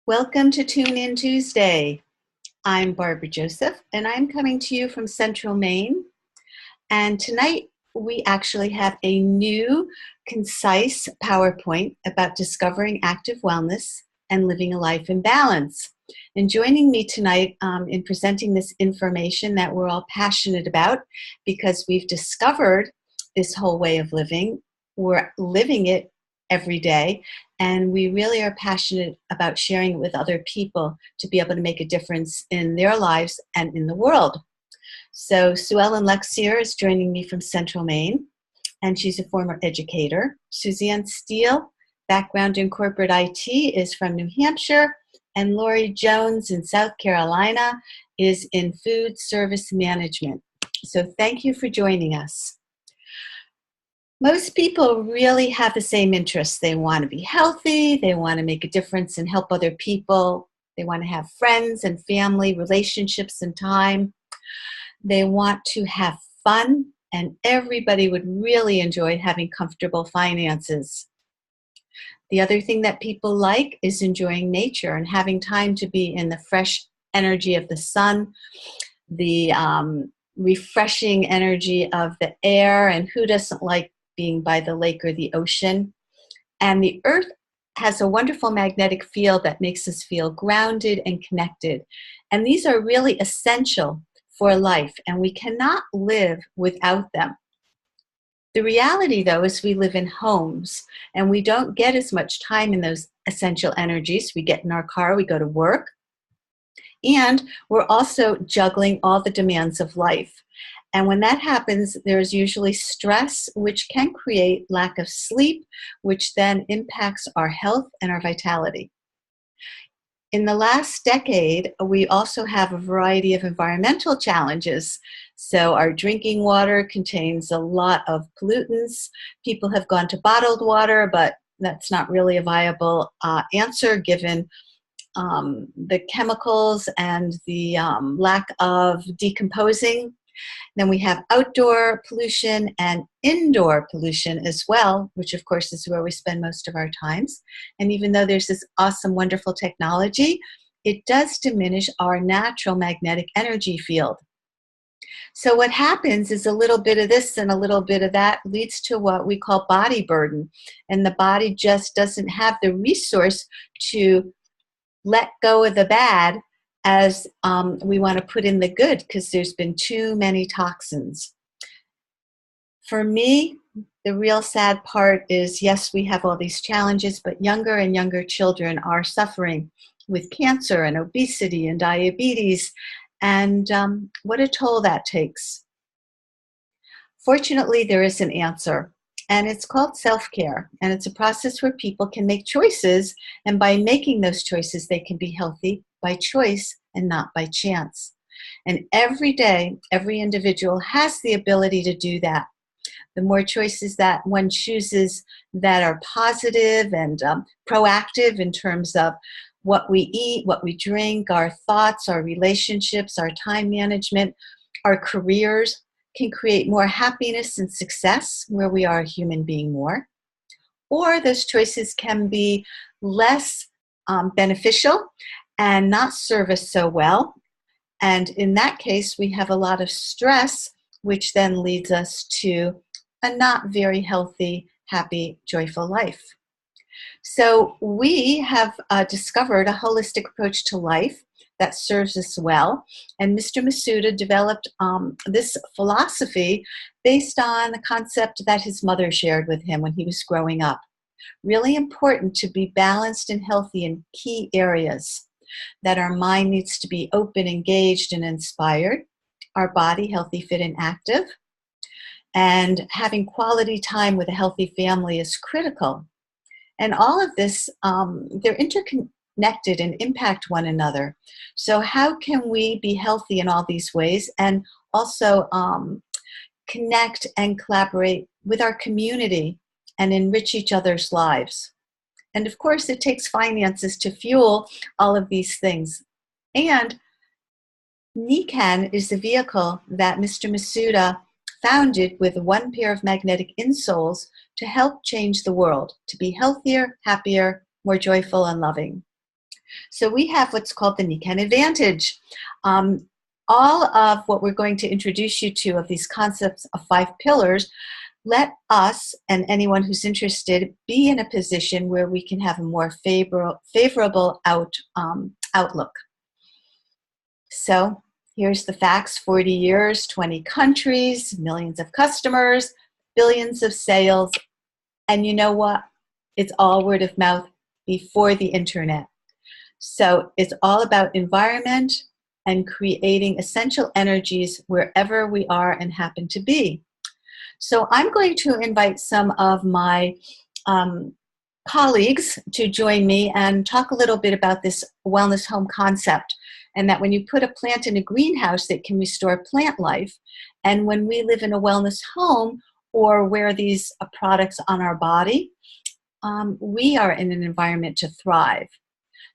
Welcome to Tune In Tuesday. I'm Barbara Joseph, and I'm coming to you from Central Maine. And tonight we actually have a new, concise PowerPoint about discovering active wellness and living a life in balance. And joining me tonight in presenting this information that we're all passionate about because we've discovered this whole way of living. We're living it every day, and we really are passionate about sharing it with other people to be able to make a difference in their lives and in the world. So Sue Ellen Lexier is joining me from Central Maine, and she's a former educator. Suzanne Steele, background in corporate IT, is from New Hampshire, and Lori Jones in South Carolina is in food service management. So thank you for joining us. Most people really have the same interests. They want to be healthy, they want to make a difference and help other people, they want to have friends and family, relationships and time. They want to have fun, and everybody would really enjoy having comfortable finances. The other thing that people like is enjoying nature and having time to be in the fresh energy of the sun, the refreshing energy of the air, and who doesn't like being by the lake or the ocean. And the earth has a wonderful magnetic field that makes us feel grounded and connected. And these are really essential for life, and we cannot live without them. The reality, though, is we live in homes, and we don't get as much time in those essential energies. We get in our car, we go to work, and we're also juggling all the demands of life. And when that happens, there's usually stress, which can create lack of sleep, which then impacts our health and our vitality. In the last decade, we also have a variety of environmental challenges. So our drinking water contains a lot of pollutants. People have gone to bottled water, but that's not really a viable answer given the chemicals and the lack of decomposing. Then we have outdoor pollution and indoor pollution as well, which of course is where we spend most of our times. And even though there's this awesome, wonderful technology, it does diminish our natural magnetic energy field. So what happens is a little bit of this and a little bit of that leads to what we call body burden. And the body just doesn't have the resource to let go of the bad as we want to put in the good, because there's been too many toxins. For me, the real sad part is, yes, we have all these challenges, but younger and younger children are suffering with cancer and obesity and diabetes, and what a toll that takes. Fortunately, there is an answer, and it's called self-care, and it's a process where people can make choices, and by making those choices, they can be healthy by choice and not by chance. And every day, every individual has the ability to do that. The more choices that one chooses that are positive and proactive in terms of what we eat, what we drink, our thoughts, our relationships, our time management, our careers, can create more happiness and success where we are a human being more. Or those choices can be less beneficial and not serve us so well. And in that case, we have a lot of stress, which then leads us to a not very healthy, happy, joyful life. So we have discovered a holistic approach to life that serves us well. And Mr. Masuda developed this philosophy based on the concept that his mother shared with him when he was growing up. Really important to be balanced and healthy in key areas. That our mind needs to be open, engaged, and inspired. Our body healthy, fit, and active. And having quality time with a healthy family is critical. And all of this, they're interconnected and impact one another. So how can we be healthy in all these ways and also connect and collaborate with our community and enrich each other's lives? And of course, it takes finances to fuel all of these things. And NIKKEN is the vehicle that Mr. Masuda founded with one pair of magnetic insoles to help change the world, to be healthier, happier, more joyful, and loving. So we have what's called the NIKKEN Advantage. Um, all of what we're going to introduce you to of these concepts of 5 pillars let us and anyone who's interested be in a position where we can have a more favorable outlook. So here's the facts: 40 years, 20 countries, millions of customers, billions of sales. And you know what? It's all word of mouth before the internet. So it's all about environment and creating essential energies wherever we are and happen to be. So I'm going to invite some of my colleagues to join me and talk a little bit about this wellness home concept, and that when you put a plant in a greenhouse, it can restore plant life. And when we live in a wellness home or wear these products on our body, we are in an environment to thrive.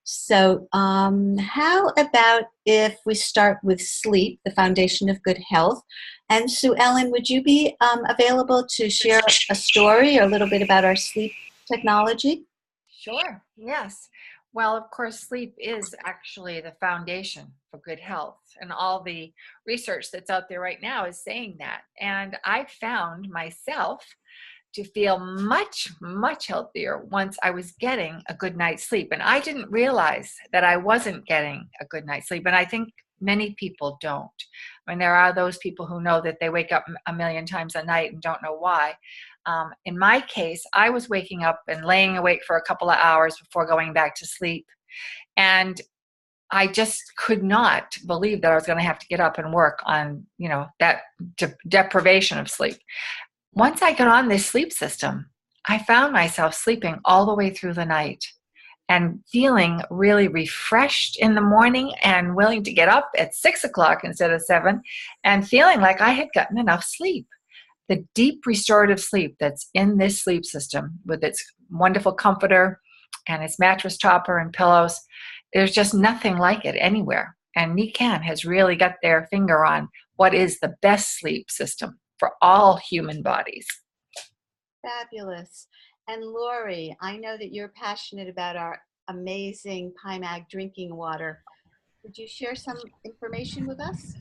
So how about if we start with sleep, the foundation of good health? And Sue Ellen, would you be available to share a story or a little bit about our sleep technology? Sure, yes. Well, of course, sleep is actually the foundation for good health. And all the research that's out there right now is saying that. And I found myself to feel much, much healthier once I was getting a good night's sleep. And I didn't realize that I wasn't getting a good night's sleep. And I think many people don't. I mean, there are those people who know that they wake up a million times a night and don't know why. In my case, I was waking up and laying awake for a couple of hours before going back to sleep. And I just could not believe that I was going to have to get up and work on, that deprivation of sleep. Once I got on this sleep system, I found myself sleeping all the way through the night and feeling really refreshed in the morning and willing to get up at 6 o'clock instead of 7 and feeling like I had gotten enough sleep. The deep restorative sleep that's in this sleep system with its wonderful comforter and its mattress topper and pillows, there's just nothing like it anywhere. And NIKKEN has really got their finger on what is the best sleep system for all human bodies. Fabulous. And Lori, I know that you're passionate about our amazing PIMAG drinking water. Would you share some information with us?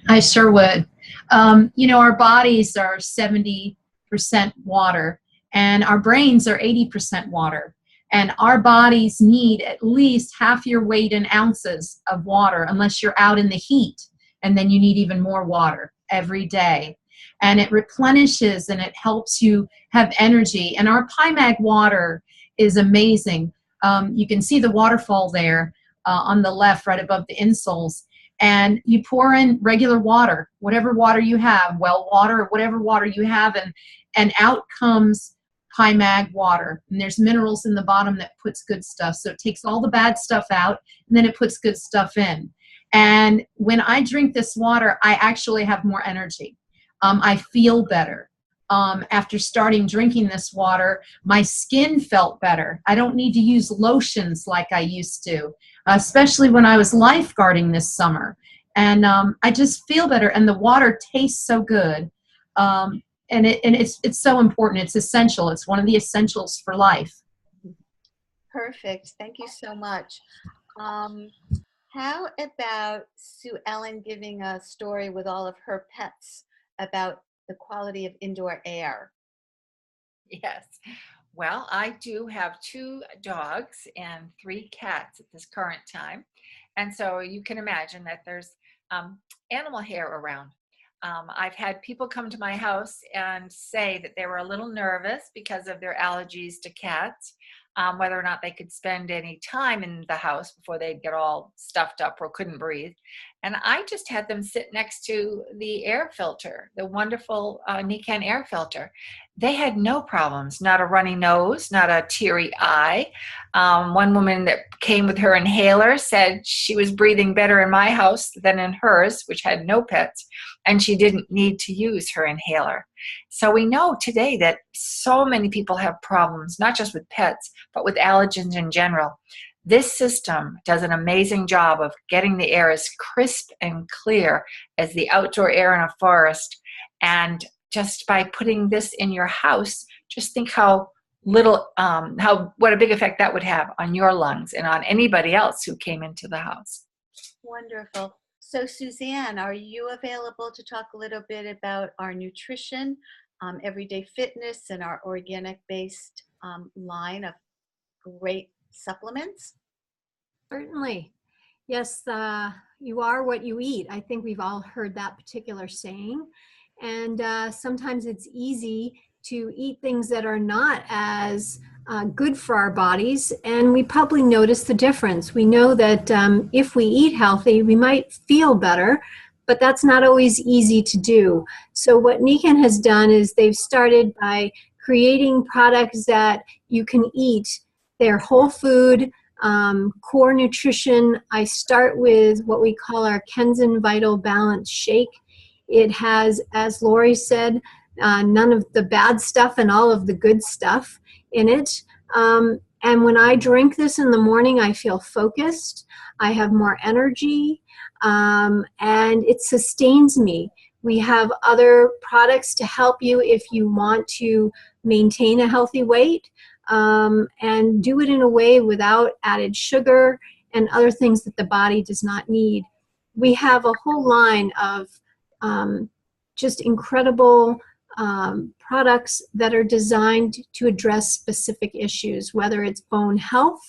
I sure would. Our bodies are 70% water, and our brains are 80% water. And our bodies need at least half your weight in ounces of water, unless you're out in the heat, and then you need even more water every day. And it replenishes and it helps you have energy. And our PIMAG water is amazing. You can see the waterfall there on the left, right above the insoles. And you pour in regular water, whatever water you have, well water, or whatever water you have, and out comes PIMAG water. And there's minerals in the bottom that puts good stuff. So it takes all the bad stuff out, and then it puts good stuff in. And when I drink this water, I actually have more energy. I feel better. After starting drinking this water, my skin felt better. I don't need to use lotions like I used to, especially when I was lifeguarding this summer. And I just feel better, and the water tastes so good. And it's so important. It's essential. It's one of the essentials for life. Perfect. Thank you so much. How about Sue Ellen giving a story with all of her pets about the quality of indoor air? Yes. Well, I do have 2 dogs and 3 cats at this current time. And so you can imagine that there's animal hair around. I've had people come to my house and say that they were a little nervous because of their allergies to cats, whether or not they could spend any time in the house before they'd get all stuffed up or couldn't breathe. And I just had them sit next to the air filter, the wonderful NIKKEN air filter. They had no problems, not a runny nose, not a teary eye. One woman that came with her inhaler said she was breathing better in my house than in hers, which had no pets, and she didn't need to use her inhaler. So we know today that so many people have problems, not just with pets, but with allergens in general. This system does an amazing job of getting the air as crisp and clear as the outdoor air in a forest. And just by putting this in your house, just think how what a big effect that would have on your lungs and on anybody else who came into the house. Wonderful. So Suzanne, are you available to talk a little bit about our nutrition, everyday fitness, and our organic-based line of great supplements? Certainly. Yes, you are what you eat. I think we've all heard that particular saying. And sometimes it's easy to eat things that are not as good for our bodies, and we probably notice the difference. We know that if we eat healthy, we might feel better, but that's not always easy to do. So what NIKKEN has done is they've started by creating products that you can eat. They're whole food, core nutrition. I start with what we call our Kenzen Vital Balance Shake. It has, as Lori said, none of the bad stuff and all of the good stuff in it. And when I drink this in the morning, I feel focused. I have more energy, and it sustains me. We have other products to help you if you want to maintain a healthy weight, and do it in a way without added sugar and other things that the body does not need. We have a whole line of just incredible products that are designed to address specific issues, whether it's bone health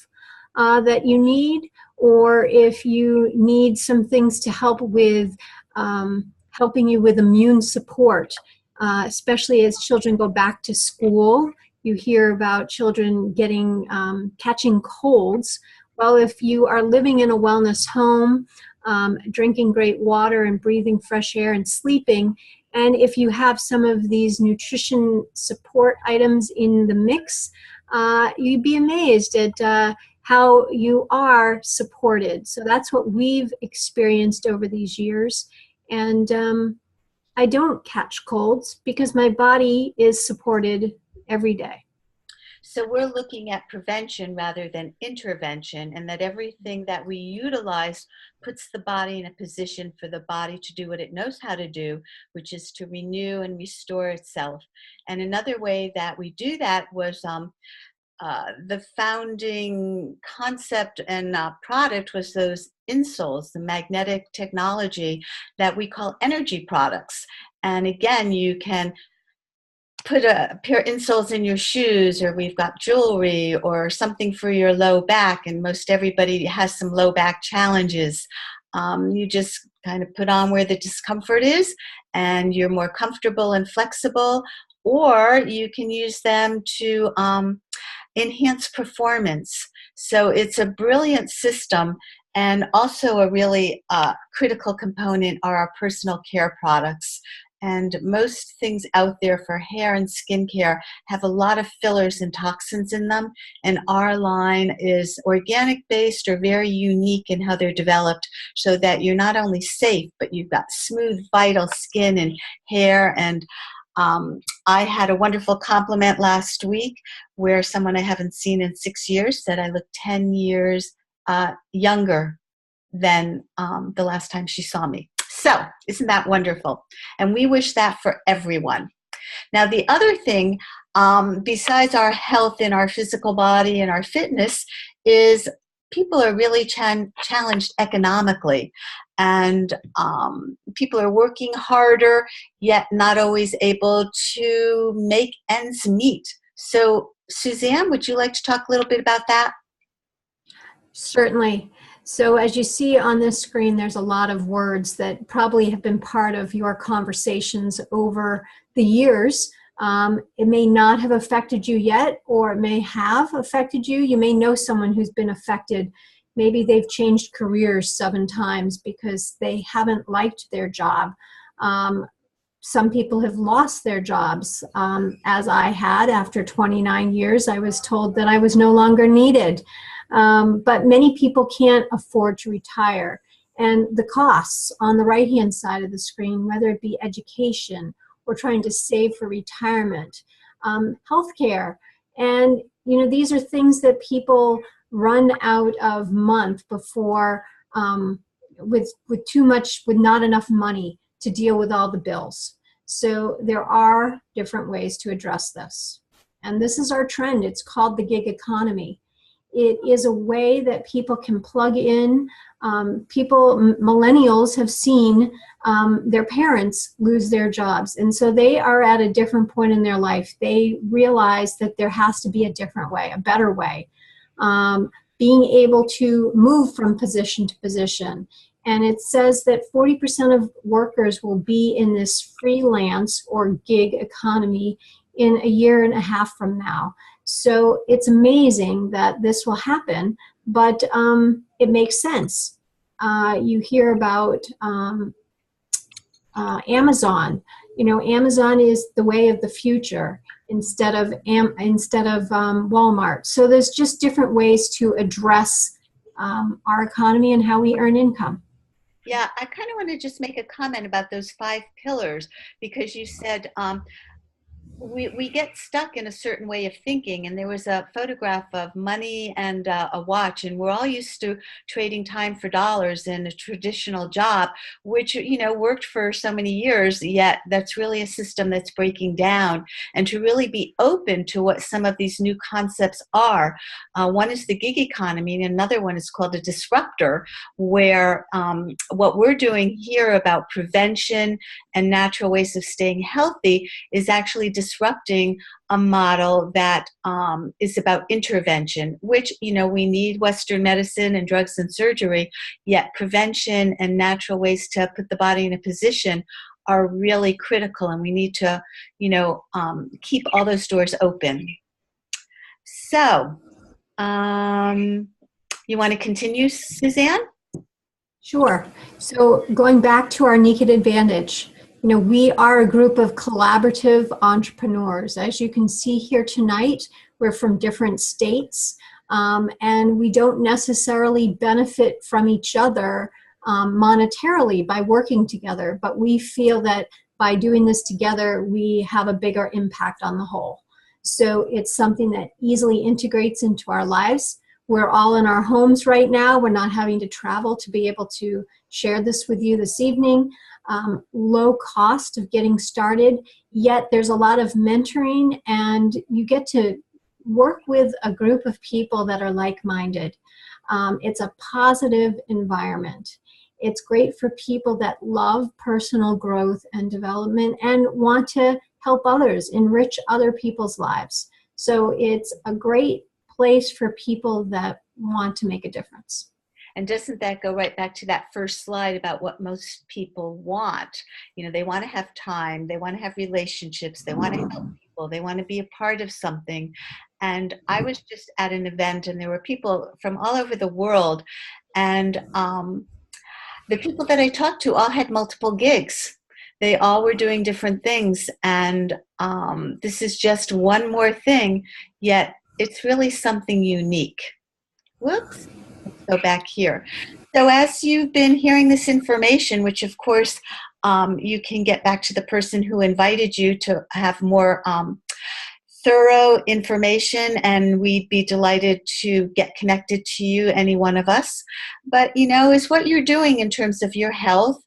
that you need, or if you need some things to help with helping you with immune support, especially as children go back to school. You hear about children catching colds. Well, if you are living in a wellness home, drinking great water and breathing fresh air and sleeping, and if you have some of these nutrition support items in the mix, you'd be amazed at how you are supported. So that's what we've experienced over these years. And I don't catch colds because my body is supported every day. So we're looking at prevention rather than intervention, and that everything that we utilize puts the body in a position for the body to do what it knows how to do, which is to renew and restore itself. And another way that we do that was the founding concept and product was those insoles, the magnetic technology that we call energy products. And again, you can put a pair of insoles in your shoes, or we've got jewelry or something for your low back, and most everybody has some low back challenges. You just kind of put on where the discomfort is and you're more comfortable and flexible, or you can use them to enhance performance. So it's a brilliant system. And also a really critical component are our personal care products. And most things out there for hair and skincare have a lot of fillers and toxins in them. And our line is organic based or very unique in how they're developed, so that you're not only safe, but you've got smooth, vital skin and hair. And I had a wonderful compliment last week where someone I haven't seen in 6 years said I look 10 years younger than the last time she saw me. So isn't that wonderful? And we wish that for everyone. Now, the other thing, besides our health in our physical body and our fitness, is people are really challenged economically. And people are working harder, yet not always able to make ends meet. So, Suzanne, would you like to talk a little bit about that? Certainly. So as you see on this screen, there's a lot of words that probably have been part of your conversations over the years. It may not have affected you yet, or it may have affected you. You may know someone who's been affected. Maybe they've changed careers 7 times because they haven't liked their job. Some people have lost their jobs. As I had, after 29 years, I was told that I was no longer needed. But many people can't afford to retire. And the costs on the right-hand side of the screen, whether it be education or trying to save for retirement, healthcare, and these are things that people run out of month before with not enough money to deal with all the bills. So there are different ways to address this. And this is our trend. It's called the gig economy. It is a way that people can plug in. Millennials have seen their parents lose their jobs. And so they are at a different point in their life. They realize that there has to be a different way, a better way. Being able to move from position to position. And it says that 40% of workers will be in this freelance or gig economy in a year and a half from now. So it's amazing that this will happen, but it makes sense. You hear about Amazon. You know, Amazon is the way of the future instead of Walmart. So there's just different ways to address our economy and how we earn income. Yeah, I kind of want to just make a comment about those 5 pillars, because you said we get stuck in a certain way of thinking, and there was a photograph of money and a watch, and we're all used to trading time for dollars in a traditional job, which, you know, worked for so many years, yet that's really a system that's breaking down. And to really be open to what some of these new concepts are. One is the gig economy, and another one is called a disruptor, where what we're doing here about prevention and natural ways of staying healthy is actually disrupting a model that is about intervention, which, you know, we need Western medicine and drugs and surgery, yet prevention and natural ways to put the body in a position are really critical, and we need to, you know, keep all those doors open. So, you want to continue, Suzanne? Sure. So going back to our NIKKEN advantage, you know, we are a group of collaborative entrepreneurs. As you can see here tonight, we're from different states, and we don't necessarily benefit from each other monetarily by working together, but we feel that by doing this together, we have a bigger impact on the whole. So it's something that easily integrates into our lives. We're all in our homes right now. We're not having to travel to be able to share this with you this evening. Low cost of getting started, yet there's a lot of mentoring, and you get to work with a group of people that are like-minded. It's a positive environment. It's great for people that love personal growth and development and want to help others, enrich other people's lives. So it's a great place for people that want to make a difference. And doesn't that go right back to that first slide about what most people want? You know, they want to have time, they want to have relationships, they want to help people, they want to be a part of something. And I was just at an event, and there were people from all over the world, and the people that I talked to all had multiple gigs. They all were doing different things, and this is just one more thing, yet it's really something unique. Whoops. Let's go back here. So as you've been hearing this information, which of course you can get back to the person who invited you to have more thorough information, and we'd be delighted to get connected to you, any one of us. But, you know, is what you're doing in terms of your health,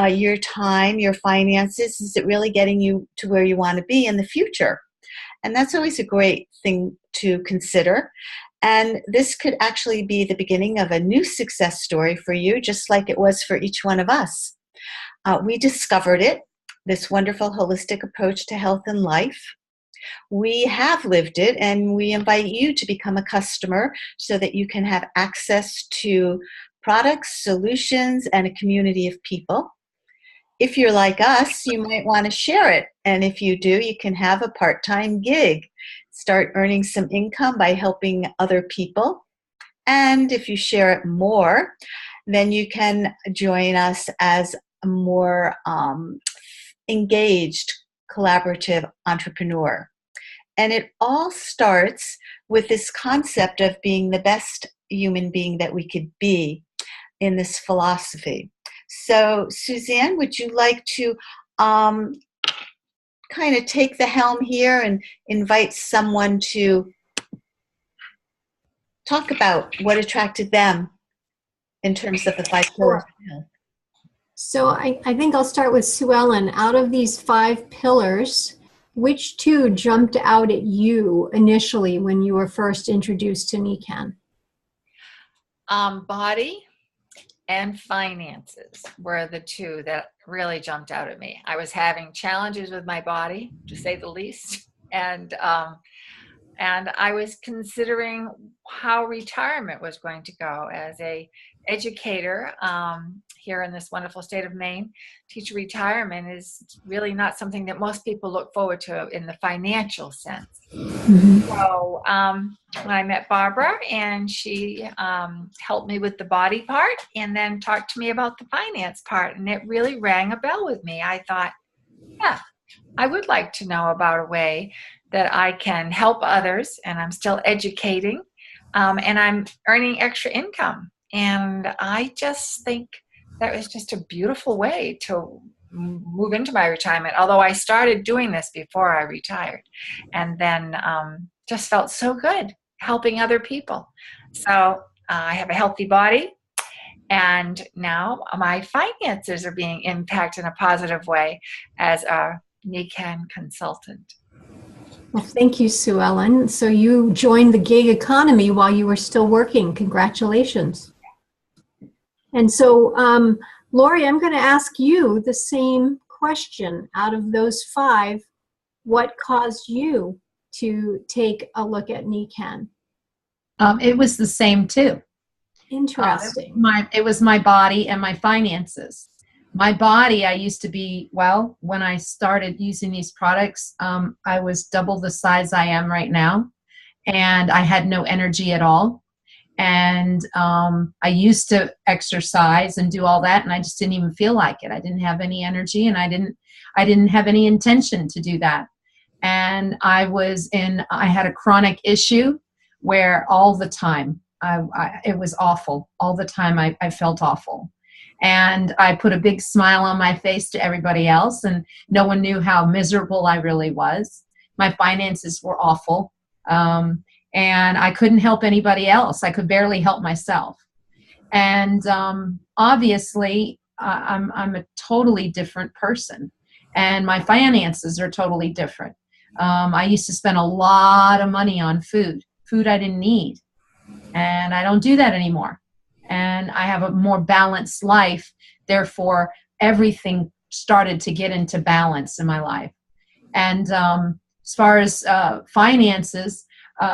your time, your finances, is it really getting you to where you want to be in the future? And that's always a great thing to consider. And this could actually be the beginning of a new success story for you, just like it was for each one of us. We discovered it, this wonderful holistic approach to health and life. We have lived it, and we invite you to become a customer so that you can have access to products, solutions, and a community of people. If you're like us, you might want to share it. And if you do, you can have a part-time gig. Start earning some income by helping other people. And if you share it more, then you can join us as a more engaged, collaborative entrepreneur. And it all starts with this concept of being the best human being that we could be in this philosophy. So, Suzanne, would you like to kind of take the helm here and invite someone to talk about what attracted them in terms of the 5 pillars? Sure. So I think I'll start with Sue Ellen. Out of these 5 pillars, Which two jumped out at you initially when you were first introduced to NIKKEN? Body and finances were the two that really jumped out at me. I was having challenges with my body, to say the least, and I was considering how retirement was going to go as a educator here in this wonderful state of Maine. Teacher retirement is really not something that most people look forward to in the financial sense. So when I met Barbara, and she helped me with the body part and then talked to me about the finance part, and it really rang a bell with me. I thought, yeah, I would like to know about a way that I can help others, and I'm still educating, and I'm earning extra income. And I just think that was just a beautiful way to move into my retirement, although I started doing this before I retired, and then just felt so good helping other people. So I have a healthy body, and now my finances are being impacted in a positive way as a NIKKEN consultant. Well, thank you, Sue Ellen. So you joined the gig economy while you were still working. Congratulations. And so, Lori, I'm going to ask you the same question. Out of those 5, what caused you to take a look at NIKKEN? It was the same too. Interesting. It was my body and my finances. My body, I used to be, well, when I started using these products, I was double the size I am right now, and I had no energy at all. And I used to exercise and do all that, and I just didn't even feel like it. I didn't have any energy, and I didn't have any intention to do that. And I had a chronic issue where all the time, it was awful. All the time I felt awful. And I put a big smile on my face to everybody else, and no one knew how miserable I really was. My finances were awful. And I couldn't help anybody else. I could barely help myself. And obviously, I'm a totally different person, and my finances are totally different. I used to spend a lot of money on food I didn't need, and I don't do that anymore. And I have a more balanced life. Therefore, everything started to get into balance in my life. And as far as finances,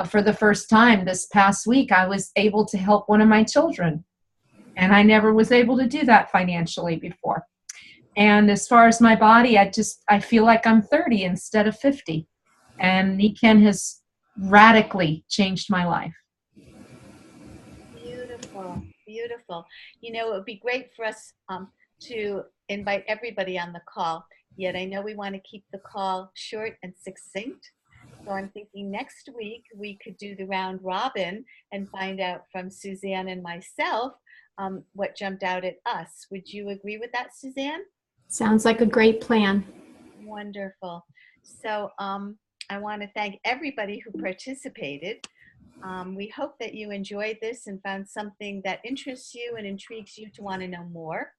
for the first time this past week, I was able to help one of my children. And I never was able to do that financially before. And as far as my body, I feel like I'm 30 instead of 50. And NIKKEN has radically changed my life. Beautiful, beautiful. You know, it would be great for us to invite everybody on the call, yet I know we want to keep the call short and succinct. So I'm thinking next week we could do the round robin and find out from Suzanne and myself what jumped out at us. Would you agree with that, Suzanne? Sounds like a great plan. Wonderful. So I want to thank everybody who participated. We hope that you enjoyed this and found something that interests you and intrigues you to want to know more.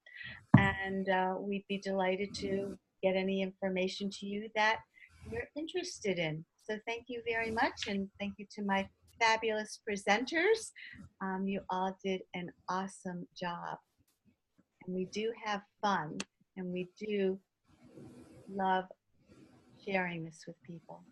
And we'd be delighted to get any information to you that you're interested in. So thank you very much, and thank you to my fabulous presenters. You all did an awesome job. And we do have fun, and we do love sharing this with people.